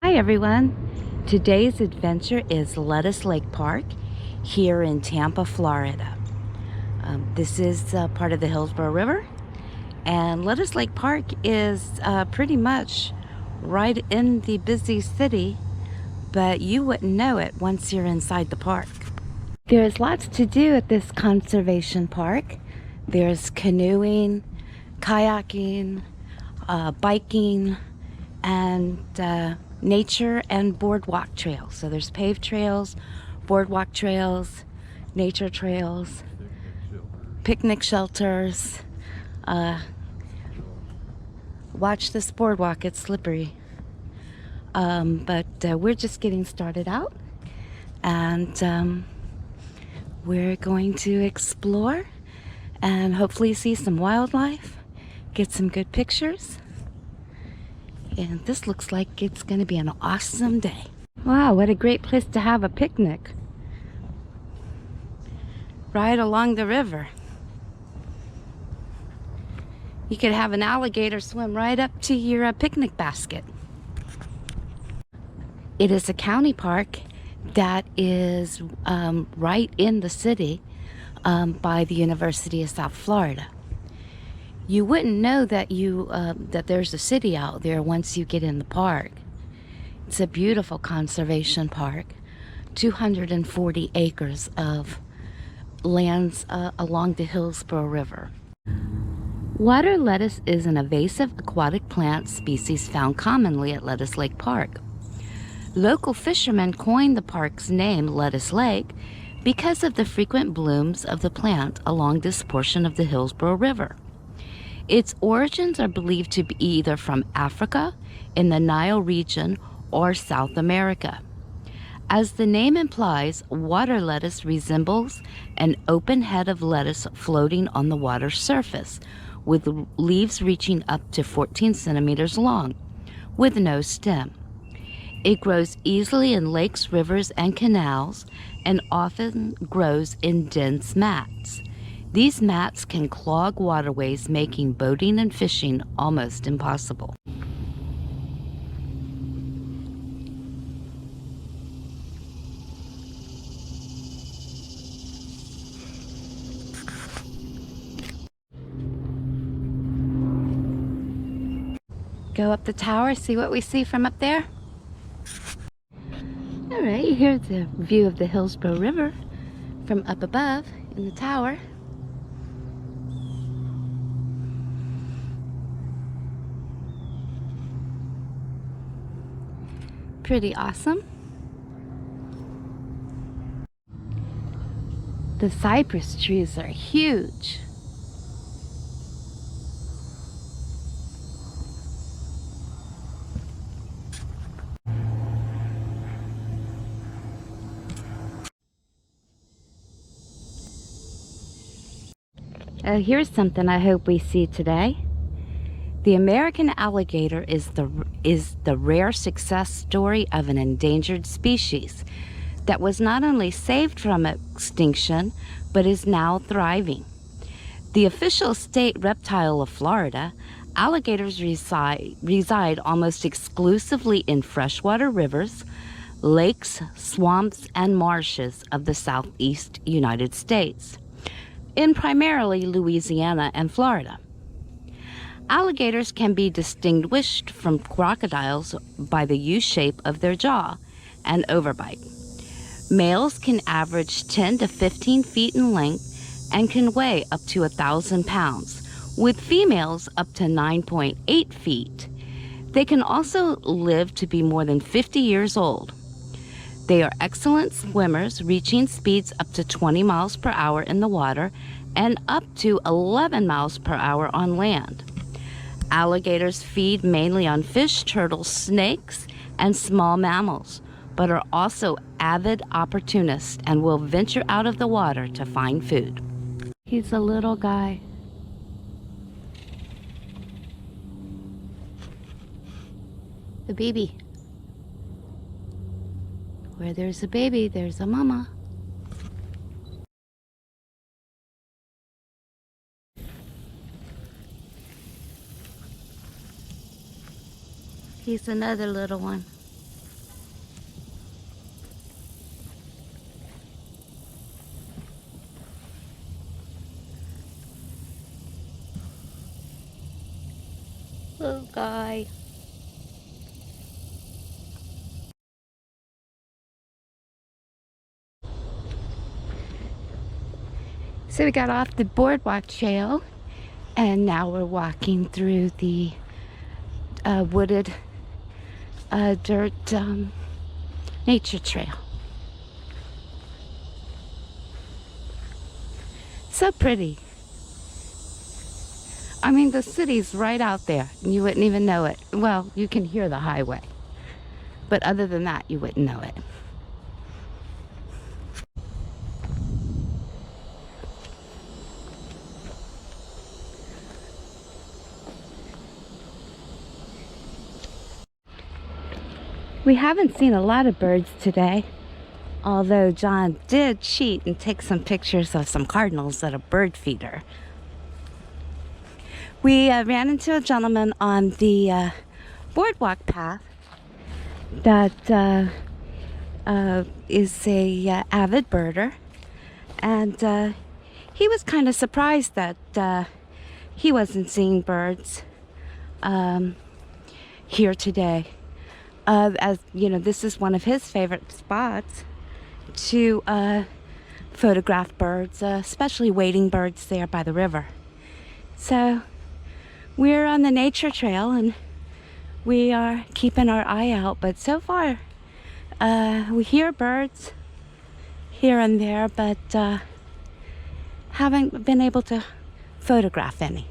Hi everyone. Today's adventure is Lettuce Lake Park here in Tampa, Florida. This is part of the Hillsborough River, and Lettuce Lake Park is pretty much right in the busy city, but you wouldn't know it once you're inside the park. There's lots to do at this conservation park. There's canoeing, kayaking, biking, and nature and boardwalk trails. So there's paved trails, boardwalk trails, nature trails, picnic shelters. Watch this boardwalk, it's slippery. But we're just getting started out, and we're going to explore and hopefully see some wildlife, get some good pictures. And this looks like it's going to be an awesome day. Wow, what a great place to have a picnic. Right along the river. You could have an alligator swim right up to your picnic basket. It is a county park that is right in the city by the University of South Florida. You wouldn't know that that there's a city out there once you get in the park. It's a beautiful conservation park, 240 acres of lands along the Hillsborough River. Water lettuce is an invasive aquatic plant species found commonly at Lettuce Lake Park. Local fishermen coined the park's name Lettuce Lake because of the frequent blooms of the plant along this portion of the Hillsborough River. Its origins are believed to be either from Africa, in the Nile region, or South America. As the name implies, water lettuce resembles an open head of lettuce floating on the water's surface, with leaves reaching up to 14 centimeters long, with no stem. It grows easily in lakes, rivers, and canals, and often grows in dense mats. These mats can clog waterways, making boating and fishing almost impossible. Go up the tower, see what we see from up there? All right, here's the view of the Hillsborough River from up above in the tower. Pretty awesome. The cypress trees are huge. Here's something I hope we see today. The American alligator is the rare success story of an endangered species that was not only saved from extinction, but is now thriving. The official state reptile of Florida, alligators reside almost exclusively in freshwater rivers, lakes, swamps, and marshes of the southeast United States, in primarily Louisiana and Florida. Alligators can be distinguished from crocodiles by the U-shape of their jaw and overbite. Males can average 10 to 15 feet in length and can weigh up to 1,000 pounds, with females up to 9.8 feet. They can also live to be more than 50 years old. They are excellent swimmers, reaching speeds up to 20 miles per hour in the water and up to 11 miles per hour on land. Alligators feed mainly on fish, turtles, snakes, and small mammals, but are also avid opportunists and will venture out of the water to find food. He's a little guy. The baby. Where there's a baby, there's a mama. He's another little one. Little guy. So we got off the boardwalk trail and now we're walking through the wooded dirt nature trail. So pretty. I mean, the city's right out there and you wouldn't even know it. Well, you can hear the highway, but other than that, you wouldn't know it. We haven't seen a lot of birds today, although John did cheat and take some pictures of some cardinals at a bird feeder. We ran into a gentleman on the boardwalk path that is a avid birder, and he was kind of surprised that he wasn't seeing birds here today. As you know, this is one of his favorite spots to photograph birds, especially wading birds there by the river. So we're on the nature trail and we are keeping our eye out, but so far we hear birds here and there, but haven't been able to photograph any.